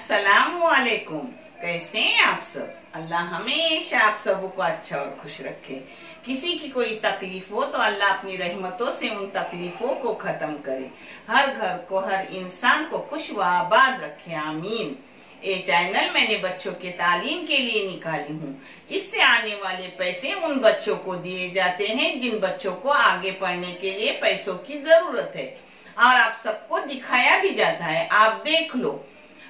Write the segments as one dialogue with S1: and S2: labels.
S1: अस्सलामुअलैकुम। कैसे हैं आप सब? अल्लाह हमेशा आप सबों को अच्छा और खुश रखे। किसी की कोई तकलीफ हो तो अल्लाह अपनी रहमतों से उन तकलीफों को खत्म करे। हर घर को, हर इंसान को खुश व आबाद रखे, आमीन। ये चैनल मैंने बच्चों के तालीम के लिए निकाली हूँ। इससे आने वाले पैसे उन बच्चों को दिए जाते हैं जिन बच्चों को आगे पढ़ने के लिए पैसों की जरूरत है, और आप सबको दिखाया भी जाता है। आप देख लो,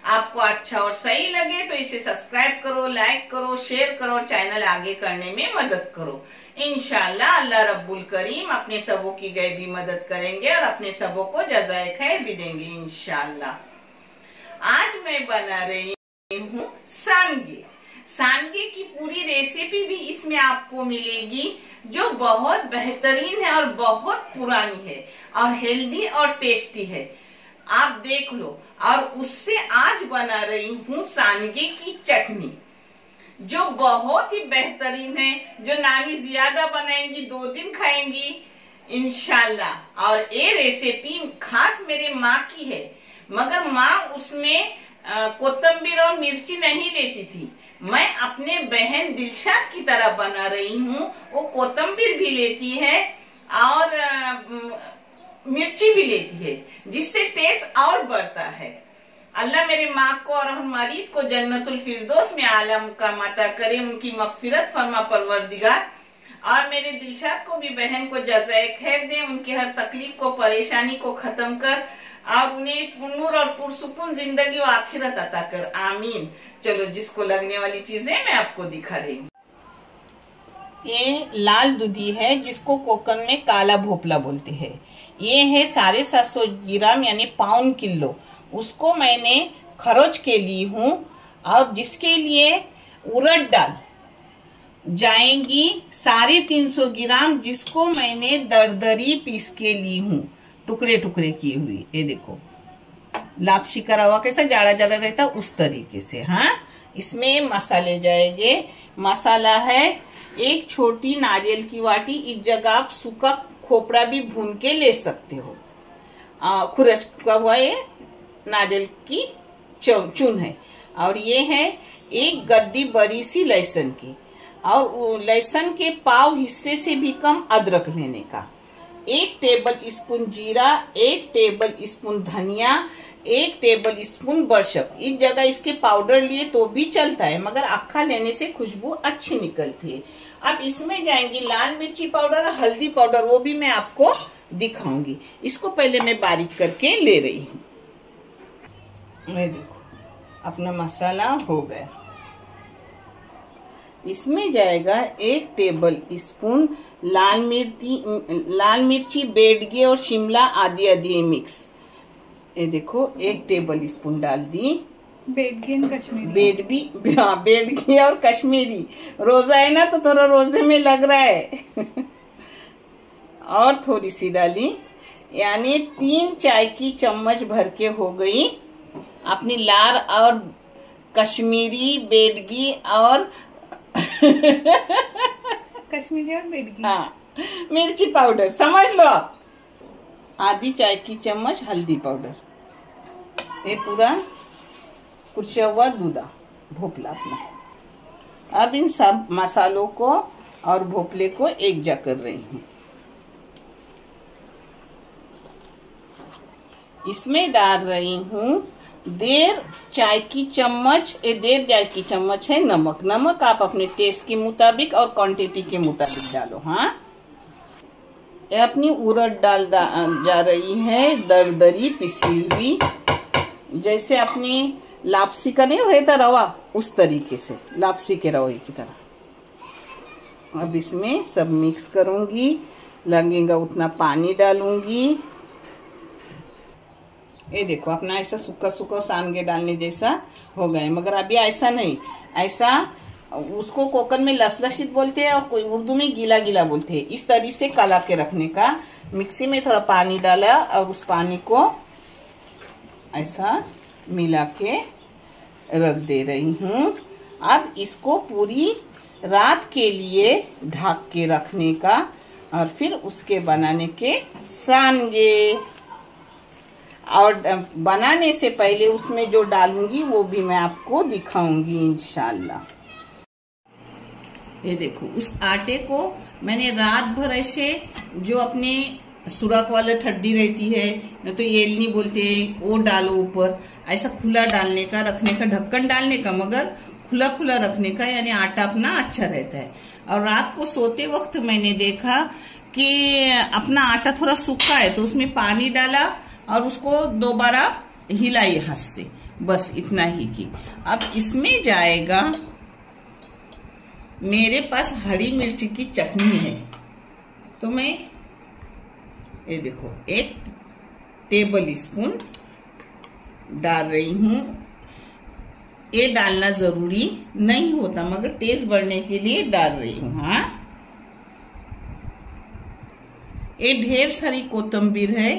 S1: आपको अच्छा और सही लगे तो इसे सब्सक्राइब करो, लाइक करो, शेयर करो और चैनल आगे करने में मदद करो। इंशाअल्लाह अल्लाह रब्बुल करीम अपने सबों की गैबी मदद करेंगे और अपने सबों को जज़ाए खैर भी देंगे इंशाअल्लाह। आज मैं बना रही हूँ सांगे। सांगे की पूरी रेसिपी भी इसमें आपको मिलेगी, जो बहुत बेहतरीन है और बहुत पुरानी है और हेल्दी और टेस्टी है। आप देख लो। और उससे आज बना रही हूँ सांगे की चटनी, जो बहुत ही बेहतरीन है, जो नानी ज्यादा बनाएंगी, 2 दिन खाएंगी इंशाल्लाह। और ये रेसिपी खास मेरे माँ की है, मगर माँ उसमें कोतंबीर और मिर्ची नहीं लेती थी। मैं अपने बहन दिलशाद की तरह बना रही हूँ। वो कोतंबीर भी लेती है और मिर्ची भी लेती है, जिससे टेस्ट और बढ़ता है। अल्लाह मेरे माँ को और हमारी को जन्नतुल फिरदौस में आलम का माता करे, उनकी मगफिरत फरमा परवरदिगार। और मेरे दिलशाद को भी, बहन को जज़ाए खैर दे, उनकी हर तकलीफ को, परेशानी को खत्म कर और उन्हें नूर और पुरसुकून जिंदगी और आखिरत अता कर, आमीन। चलो, जिसको लगने वाली चीजें मैं आपको दिखा रही हूँ। ये लाल दूधी है, जिसको कोकन में काला भोपला बोलते हैं। ये है 750 ग्राम यानी पाउन किलो। उसको मैंने खरोच के ली हूँ, और जिसके लिए उड़द दाल जाएंगी 350 ग्राम, जिसको मैंने दरदरी पीस के ली हूँ, टुकड़े टुकड़े किए हुए। ये देखो, लापसी का रवा कैसा जाड़ा जाड़ा रहता, उस तरीके से। हाँ, इसमें मसाले जाएंगे। मसाला है 1 छोटी नारियल की वाटी। इस जगह आप सूखा खोपड़ा भी भून के ले सकते हो। खुरच का हुआ ये नारियल की चून है। और ये है 1 गड्डी बड़ी सी लहसुन की, और लहसुन के पाव हिस्से से भी कम अदरक लेने का। 1 टेबल स्पून जीरा, 1 टेबल स्पून धनिया, 1 टेबल स्पून बड़शक। इस जगह इसके पाउडर लिए तो भी चलता है, मगर अक्खा लेने से खुशबू अच्छी निकलती है। अब इसमें जाएंगी लाल मिर्ची पाउडर, हल्दी पाउडर, वो भी मैं आपको दिखाऊंगी। इसको पहले मैं बारीक करके ले रही हूँ। मैं देखो, अपना मसाला हो गया। इसमें जाएगा 1 टेबल स्पून लाल मिर्ची बेडगी और शिमला आदि आदि मिक्स। ये देखो, 1 टेबल स्पून डाल दी।
S2: बेडगी और कश्मीरी।
S1: बेडगी और कश्मीरी। रोजा है ना, तो थोड़ा रोजे में लग रहा है। और थोड़ी सी डाली, यानी 3 चाय की चम्मच भर के हो गई अपनी लाल और कश्मीरी बेडगी और
S2: कश्मीरी और बेडगी।
S1: हाँ, मिर्ची पाउडर समझ लो आप। आधी चाय की चम्मच हल्दी पाउडर। ये पूरा कुचा हुआ दूधा भोपला अपना। अब इन सब मसालों को और भोपले को एक जा कर रही हूँ। इसमें डाल रही हूँ 1.5 चाय की चम्मच, 1.5 चाय की चम्मच है नमक। नमक आप अपने टेस्ट के मुताबिक और क्वांटिटी के मुताबिक डालो। हाँ, ये अपनी उड़द दाल जा रही है दरदरी पिसी हुई, जैसे अपनी लापसी का नहीं रहता रवा, उस तरीके से लापसी के रवे की तरह। अब इसमें सब मिक्स करूंगी, लगेगा उतना पानी डालूंगी। ये देखो, अपना ऐसा सूखा सूखा सांगे डालने जैसा हो गए, मगर अभी ऐसा नहीं। ऐसा उसको कोकन में लसलसित बोलते हैं और कोई उर्दू में गीला गीला बोलते हैं। इस तरीके से कला के रखने का। मिक्सी में थोड़ा पानी डाला और उस पानी को ऐसा मिला के रख दे रही हूँ। अब इसको पूरी रात के लिए ढक के रखने का, और फिर उसके बनाने के सांगे। और बनाने से पहले उसमें जो डालूंगी वो भी मैं आपको दिखाऊंगी इंशाल्लाह। ये देखो, उस आटे को मैंने रात भर ऐसे जो अपने सुराख वाला ठड्डी रहती है न तो येलनी बोलते हैं, वो डालो ऊपर, ऐसा खुला डालने का, रखने का, ढक्कन डालने का, मगर खुला खुला रखने का, यानी आटा अपना अच्छा रहता है। और रात को सोते वक्त मैंने देखा कि अपना आटा थोड़ा सूखा है तो उसमें पानी डाला और उसको दोबारा हिलाई हाथ से, बस इतना ही की। अब इसमें जाएगा, मेरे पास हरी मिर्च की चटनी है तो मैं ये देखो 1 टेबल स्पून डाल रही हूं। ये डालना जरूरी नहीं होता मगर टेस्ट बढ़ने के लिए डाल रही हूं। हाँ, ये ढेर सारी कोतंबीर है,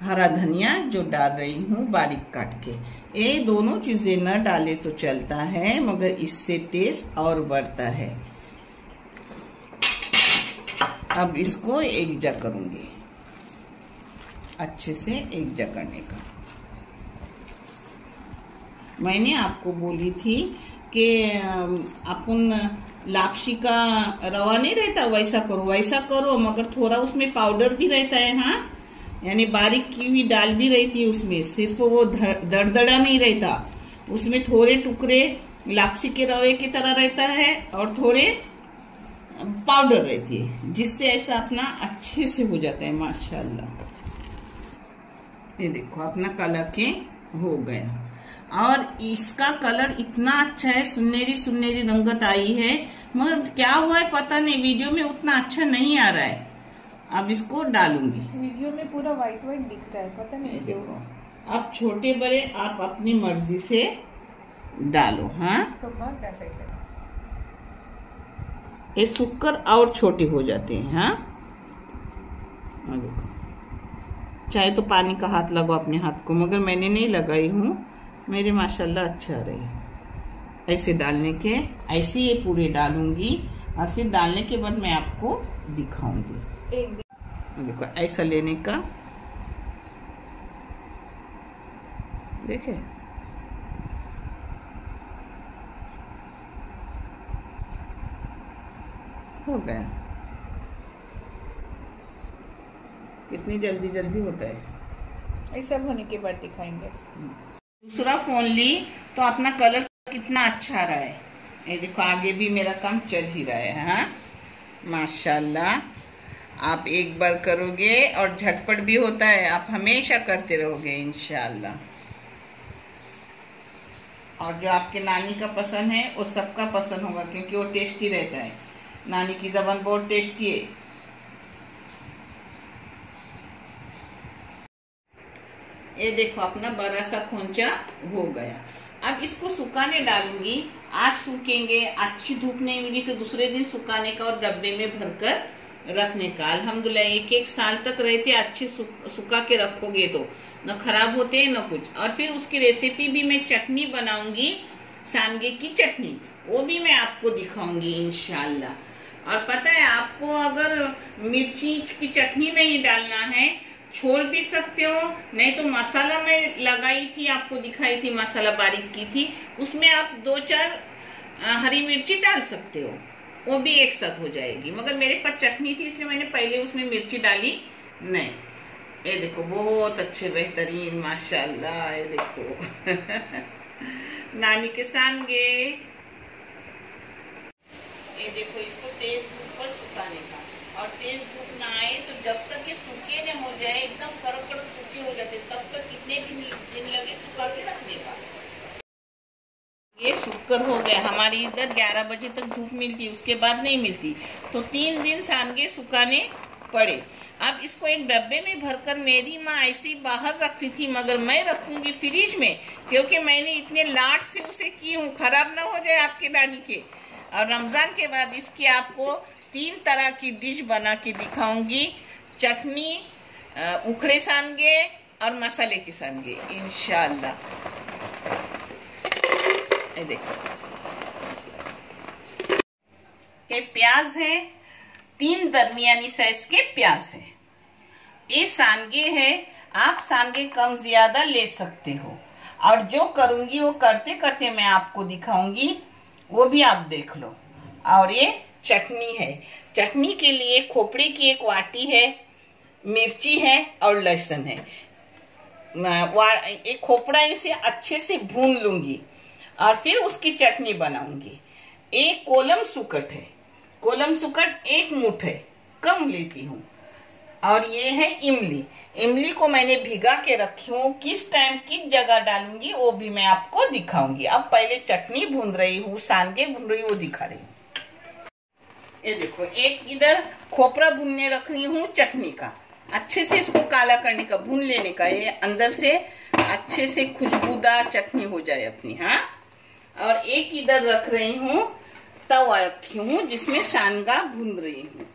S1: हरा धनिया जो डाल रही हूँ बारीक काट के। ये दोनों चीजें न डाले तो चलता है मगर इससे टेस्ट और बढ़ता है। अब इसको एक जग करूंगी, अच्छे से एक जग करने का। मैंने आपको बोली थी कि अपन लापसी का रवा नहीं रहता वैसा करो, मगर थोड़ा उसमें पाउडर भी रहता है। हाँ, यानी बारीक की हुई दाल भी रहती है उसमें, सिर्फ वो दरदड़ा नहीं रहता, उसमें थोड़े टुकड़े लापसी के रवे की तरह रहता है और थोड़े पाउडर रहती है, जिससे ऐसा अपना अच्छे से हो जाता है माशाल्लाह। ये देखो अपना कलर के हो गया और इसका कलर इतना अच्छा है, सुनहरी सुनहरी रंगत आई है, मगर क्या हुआ है पता नहीं, वीडियो में उतना अच्छा नहीं आ रहा है। अब इसको डालूंगी,
S2: वीडियो में पूरा व्हाइट व्हाइट दिख रहा है, पता नहीं क्यों।
S1: अब छोटे बड़े आप अपनी मर्जी से डालो। हाँ,
S2: तो कैसे
S1: ये सूखकर और छोटे हो जाते हैं। हाँ, देखो, चाहे तो पानी का हाथ लगाओ अपने हाथ को, मगर मैंने नहीं लगाई हूँ, मेरे माशाल्लाह अच्छा रहे। ऐसे डालने के, ऐसे ये पूरे डालूंगी और फिर डालने के बाद मैं आपको दिखाऊंगी। देखो ऐसा लेने का, देखे हो गया, कितनी जल्दी जल्दी होता है।
S2: ये सब होने के बाद दिखाएंगे।
S1: दूसरा फोन ली तो अपना कलर कितना अच्छा आ रहा है। ये देखो आगे भी मेरा काम चल ही रहा है। हाँ, माशाल्लाह, आप एक बार करोगे और झटपट भी होता है, आप हमेशा करते रहोगे इंशाल्लाह। और जो आपके नानी का पसंद है वो सबका पसंद होगा, क्योंकि वो टेस्टी रहता है। नानी की जबान बहुत टेस्टी है। ये देखो अपना बड़ा सा खोंचा हो गया। अब इसको सुखाने डालूंगी, आज सूखेंगे, अच्छी धूप नहीं मिली तो दूसरे दिन सुखाने का और डब्बे में भरकर रखने का। अल्हम्दुलिल्लाह 1-1 साल तक रहते, अच्छे सुखा के रखोगे तो न खराब होते हैं न कुछ। और फिर उसकी रेसिपी भी मैं चटनी बनाऊंगी, सांगे की चटनी, वो भी मैं आपको दिखाऊंगी इंशाल्लाह। और पता है आपको, अगर मिर्ची की चटनी नहीं डालना है छोड़ भी सकते हो, नहीं तो मसाला मैं लगाई थी, आपको दिखाई थी, मसाला बारीक की थी, उसमें आप 2-4 हरी मिर्ची डाल सकते हो, वो भी एक साथ हो जाएगी। मगर मेरे पास चटनी थी इसलिए मैंने पहले उसमें मिर्ची डाली नहीं। ये देखो बहुत अच्छे बेहतरीन माशाल्लाह। ये देखो नानी के सांगे। ये देखो इसको तेज धूप पर सुखाने का, और तेज धूप ना आए तो जब तक ये सूखे न हो जाए, एकदम कड़क कड़क सूखे हो जाते, तब तक कितने दिन लगे सुखा के रखने का। ये सूखकर हो गया। हमारी इधर 11 बजे तक धूप मिलती, उसके बाद नहीं मिलती, तो 3 दिन सांगे सुखाने पड़े। अब इसको एक डब्बे में भरकर, मेरी माँ ऐसी बाहर रखती थी, मगर मैं रखूंगी फ्रिज में, क्योंकि मैंने इतने लाड से उसे की हूँ, खराब ना हो जाए आपके नानी के। और रमजान के बाद इसकी आपको 3 तरह की डिश बना के दिखाऊंगी, चटनी, उखड़े सांगे और मसाले के सांगे इंशाल्लाह। ये देखो ये प्याज है, 3 दरमियानी साइज के प्याज है। ये सांगे है, आप सांगे कम ज्यादा ले सकते हो। और जो करूंगी वो करते करते मैं आपको दिखाऊंगी, वो भी आप देख लो। और ये चटनी है। चटनी के लिए खोपड़े की एक वाटी है, मिर्ची है और लहसुन है। एक खोपड़ा इसे अच्छे से भून लूंगी और फिर उसकी चटनी बनाऊंगी। एक कोलम सुकट है, कोलम सुकट 1 मुठ है, कम लेती हूँ। और ये है इमली। इमली को मैंने भिगा के रखी हूँ। किस टाइम किस जगह डालूंगी वो भी मैं आपको दिखाऊंगी। अब पहले चटनी भून रही हूँ, सांगे भून रही हूँ, वो दिखा रही हूँ। ये देखो, एक इधर खोपरा भूनने रख रही हूँ चटनी का, अच्छे से इसको काला करने का, भून लेने का, ये अंदर से अच्छे से खुशबूदार चटनी हो जाए अपनी। हाँ, और एक इधर रख रही हूँ, तवा रखी हूँ जिसमें सांगा भून रही हूँ।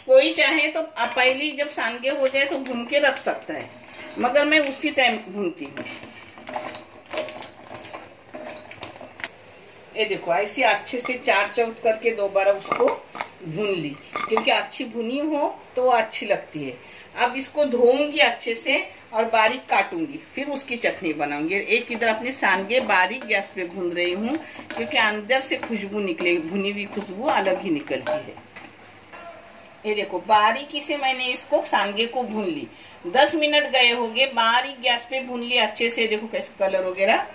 S1: कोई चाहे तो पहले जब सांगे हो जाए तो भून के रख सकता है, मगर मैं उसी टाइम भूनती हूँ। ये देखो, ऐसे अच्छे से 4 चौथ करके दोबारा उसको भून ली, क्योंकि अच्छी भुनी हो तो वो अच्छी लगती है। अब इसको धोऊंगी अच्छे से और बारीक काटूंगी, फिर उसकी चटनी बनाऊंगी। एक इधर अपने सांगे बारीक गैस पे भून रही हूँ, क्योंकि अंदर से खुशबू निकले, भुनी हुई खुशबू अलग ही निकलती है। ये देखो, बारीकी से मैंने इसको सांगे को भून ली। 10 मिनट गए होंगे, बारीक गैस पे भून लिया अच्छे से। देखो कैसे कलर वगैरह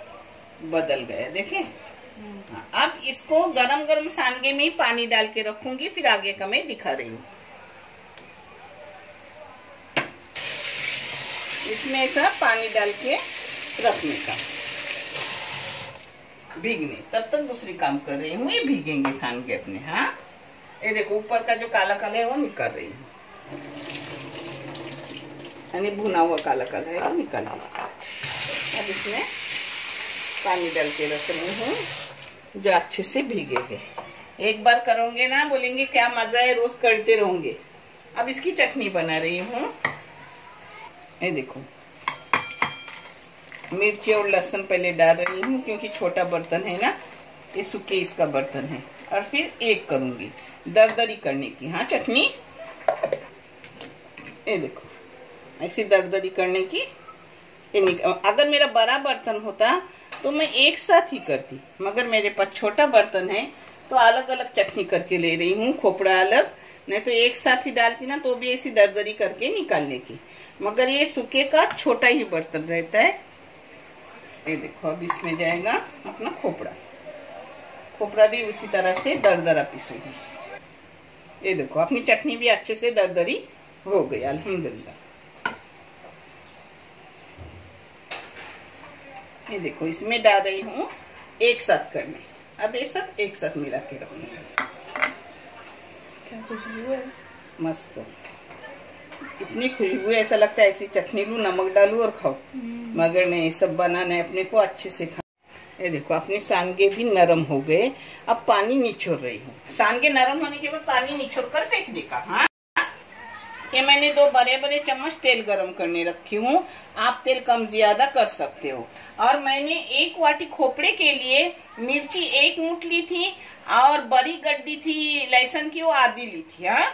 S1: बदल गया, देखे। अब इसको गरम गरम सांगे में ही पानी डाल के रखूंगी, फिर आगे का मैं दिखा रही हूँ। इसमें ऐसा पानी डाल के रखने का, भीगने, तब तक दूसरी काम कर रही हूँ। ये भीगेंगे सांगे अपने। हाँ, ये देखो, ऊपर का जो काला काला है वो निकाल रही हूँ, यानी भुना हुआ काला काला है वो निकाल दिया। अब इसमें पानी डाल के रख रही हूँ, जो अच्छे से भीगेंगे। एक बार करोगे ना, बोलेंगे क्या मजा है, रोज करते रहोगे। अब इसकी चटनी बना रही हूँ। ये देखो, मिर्ची और लहसुन पहले डाल रही हूँ, क्योंकि छोटा बर्तन है ना, ये सूखे इसका बर्तन है। और फिर एक करूंगी दरदरी करने की। हाँ, चटनी ये देखो, ऐसी दरदरी करने की। अगर मेरा बड़ा बर्तन होता तो मैं एक साथ ही करती, मगर मेरे पास छोटा बर्तन है तो अलग अलग चटनी करके ले रही हूँ। खोपड़ा अलग, नहीं तो एक साथ ही डालती ना तो भी ऐसी दरदरी करके निकालने की। मगर ये सूखे का छोटा ही बर्तन रहता है। ये देखो, अब इसमें जाएगा अपना खोपड़ा। खोपड़ा भी उसी तरह से दरदरा पीसूंगी। ये देखो, अपनी चटनी भी अच्छे से दरदरी हो गई, अल्हम्दुलिल्लाह। ये देखो, इसमें डाल रही हूँ एक साथ करने। अब ये सब एक साथ मिला के रखूंगी।
S2: क्या खुशबू है,
S1: मस्त, इतनी खुशबू है, ऐसा लगता है ऐसी चटनी लूं, नमक डालूं और खाओ। मगर नहीं, सब बनाना है अपने को, अच्छे से खा। ये देखो, अपने सांगे भी नरम हो गए। अब पानी निचोड़ रही हूँ। सांगे नरम होने के बाद पानी निचोड़ कर फेंक देगा। हाँ, ये मैंने 2 बड़े बड़े चम्मच तेल गरम करने रखी हूँ। आप तेल कम ज्यादा कर सकते हो। और मैंने 1 वाटी खोपड़े के लिए मिर्ची 1 मुठ ली थी, और बड़ी गड्डी थी लहसुन की, वो आधी ली थी। हाँ,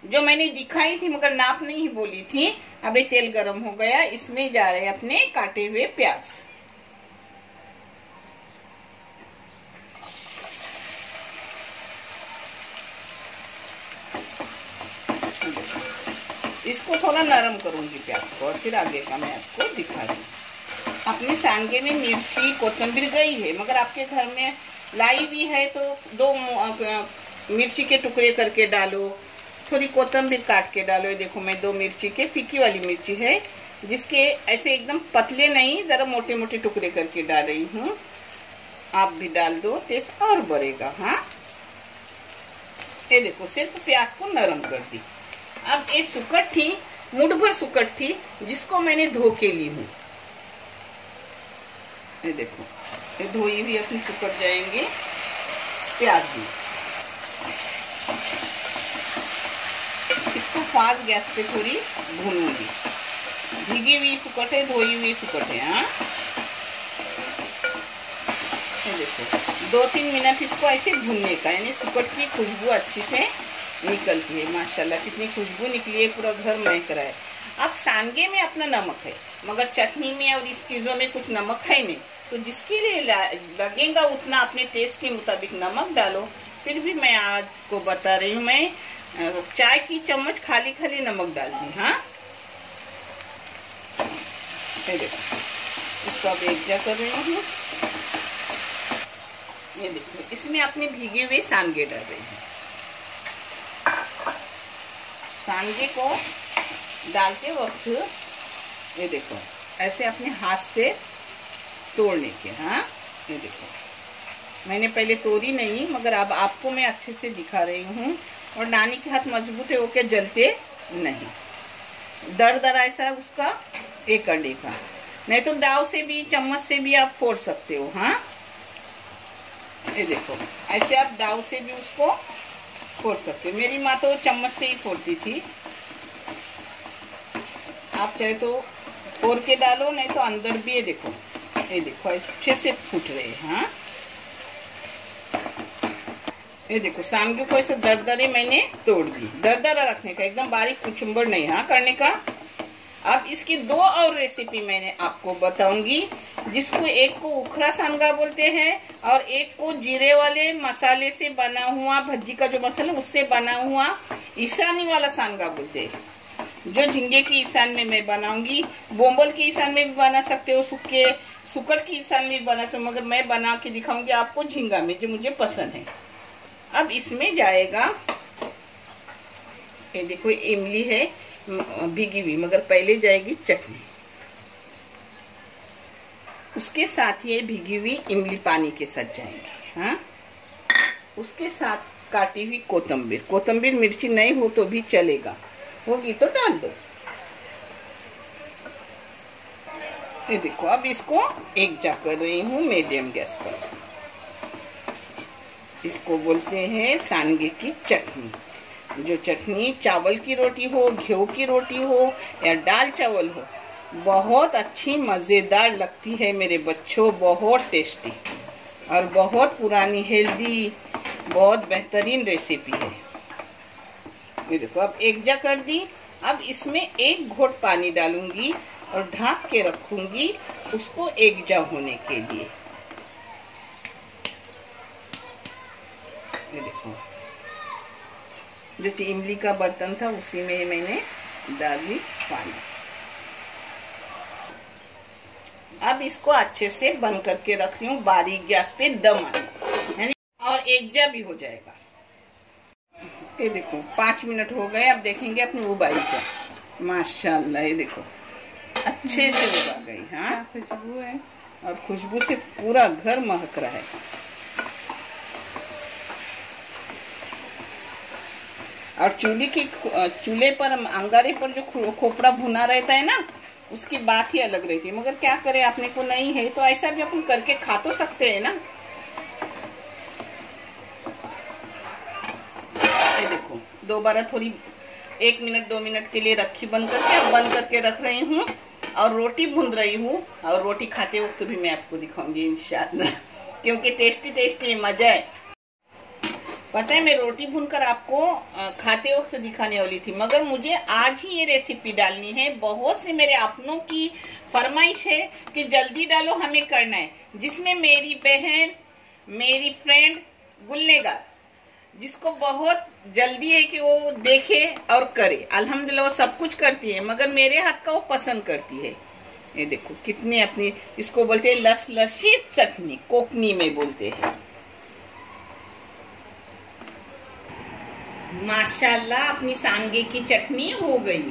S1: जो मैंने दिखाई थी मगर नाप नहीं बोली थी। अब ये तेल गरम हो गया, इसमें जा रहे अपने काटे हुए प्याज। इसको थोड़ा नरम करूंगी प्याज को, और फिर आगे का मैं आपको दिखा दूँ। अपने सांगे में मिर्ची कोथिंबीर गई है, मगर आपके घर में लाई भी है तो 2 मिर्ची के टुकड़े करके डालो, थोड़ी कोथिंबीर काट के डालो। देखो, मैं 2 मिर्ची के, फीकी वाली मिर्ची है, जिसके ऐसे एकदम पतले नहीं, जरा मोटे मोटे टुकड़े करके डाल रही हूँ। आप भी डाल दो, टेस्ट और बढ़ेगा। हाँ, ये देखो, सिर्फ प्याज को नरम कर दी। अब ये सुकट थी, मुठ भर सुकट थी, जिसको मैंने धो के ली हूँ। ये देखो, ये धोई हुई अपनी सुकट जाएंगे। प्याज भी, इसको फास्ट गैस पे थोड़ी भूनूंगी। भीगी हुई सुकट है, धोई हुई सुकट है। हाँ, ये देखो, 2-3 मिनट इसको ऐसे भूनने का, यानी सुकट की खुशबू अच्छी से निकलती है। माशाल्लाह, कितनी खुशबू निकली है, पूरा घर महक रहा है। अब सांगे में अपना नमक है, मगर चटनी में और इस चीजों में कुछ नमक है नहीं, तो जिसके लिए लगेगा उतना अपने टेस्ट के मुताबिक नमक डालो। फिर भी मैं आपको बता रही हूँ, मैं चाय की चम्मच खाली खाली नमक डाल दी। हाँ, ये देखो, इसको अब एक जगह कर रही हूँ। ये देखो, इसमें अपने भीगे हुए सांगे डाल रही हूँ। सांगे को डालते वक्त ये देखो ऐसे अपने हाथ से तोड़ने के। हाँ, ये देखो, मैंने पहले तोड़ी नहीं, मगर अब आपको मैं अच्छे से दिखा रही हूँ। और नानी के हाथ मजबूत है, वो के जलते नहीं। दर ऐसा उसका एक करने का, नहीं तो दाव से भी चम्मच से भी आप फोड़ सकते हो। हाँ, ये देखो, ऐसे आप दाव से भी उसको फोड़ सकते हो। मेरी माँ तो चम्मच से ही फोड़ती थी। आप चाहे तो फोड़ के डालो, नहीं तो अंदर भी ये देखो अच्छे से फूट रहे हैं। हाँ, ये देखो, सांगे को ऐसे दरदरे मैंने तोड़ दी। दरदरा रखने का, एकदम बारीक कुचुम्बर नहीं हाँ करने का। अब इसकी दो और रेसिपी मैंने आपको बताऊंगी, जिसको एक को उखरा सांगा बोलते हैं और एक को जीरे वाले मसाले से बना हुआ, भज्जी का जो मसाला उससे बना हुआ ईशानी वाला सांगा बोलते हैं, जो झींगे की ईशान में मैं बनाऊंगी। बोंबल की ईशान में भी बना सकते हो, सुकड़ की ईशान में भी बना सकते हो, मगर मैं बना के दिखाऊंगी आपको झींगा में, जो मुझे पसंद है। अब इसमें जाएगा, ये देखो इमली है भीगी हुई, मगर पहले जाएगी चटनी, उसके साथ ये भीगी हुई इमली पानी के साथ जाएंगे। हाँ, उसके साथ काटी हुई कोतंबीर मिर्ची नहीं हो तो भी चलेगा, होगी तो डाल दो। ये देखो, अब इसको एक जा कर रही हूँ मीडियम गैस पर। इसको बोलते हैं सांगे की चटनी। जो चटनी चावल की रोटी हो, घी की रोटी हो या दाल चावल हो, बहुत अच्छी मज़ेदार लगती है मेरे बच्चों। बहुत टेस्टी और बहुत पुरानी हेल्दी, बहुत बेहतरीन रेसिपी है। ये देखो, अब एक जा कर दी। अब इसमें एक घोट पानी डालूंगी और ढक के रखूंगी उसको एक जा होने के लिए। ये देखो, जो इमली का बर्तन था उसी में मैंने डाली पानी। अब इसको अच्छे से बंद करके रख रही हूँ बारीक गैस पे, दम आने, और एक जा भी हो जाएगा। ये देखो 5 मिनट हो गए। अब देखेंगे अपनी उबाई का। माशाल्लाह, ये देखो अच्छे से उबा गई। हाँ,
S2: खुशबू है,
S1: और खुशबू से पूरा घर महक रहा है। और चूल्हे पर, अंगारे पर जो खोपड़ा भुना रहता है ना, उसकी बात ही अलग रहती है। मगर क्या करें, अपने को नहीं है तो ऐसा भी अपन करके खा तो सकते हैं ना। ये देखो, दोबारा थोड़ी 1 मिनट 2 मिनट के लिए रखी बंद करके, अब बंद करके रख रही हूँ और रोटी भून रही हूँ। और रोटी खाते वक्त भी मैं आपको दिखाऊंगी इंशाल्लाह, क्योंकि टेस्टी मजा है। पता है, मैं रोटी भूनकर आपको खाते वक्त दिखाने वाली थी, मगर मुझे आज ही ये रेसिपी डालनी है। बहुत से मेरे अपनों की फरमाइश है कि जल्दी डालो, हमें करना है, जिसमें मेरी बहन, मेरी फ्रेंड गुल्लेगार, जिसको बहुत जल्दी है कि वो देखे और करे। अल्हम्दुलिल्लाह वो सब कुछ करती है, मगर मेरे हाथ का वो पसंद करती है। ये देखो कितने अपनी, इसको बोलते हैं लसलसित चटनी, कोकनी में बोलते हैं। माशाल्लाह, अपनी सांगे की चटनी हो गई।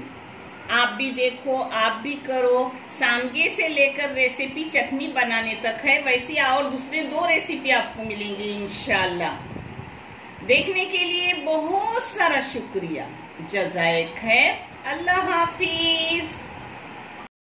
S1: आप भी देखो, आप भी करो। सांगे से लेकर रेसिपी चटनी बनाने तक है, वैसे और दूसरे 2 रेसिपी आपको मिलेंगी इंशाल्लाह। देखने के लिए बहुत सारा शुक्रिया। जज़ाए खैर। अल्लाह हाफिज।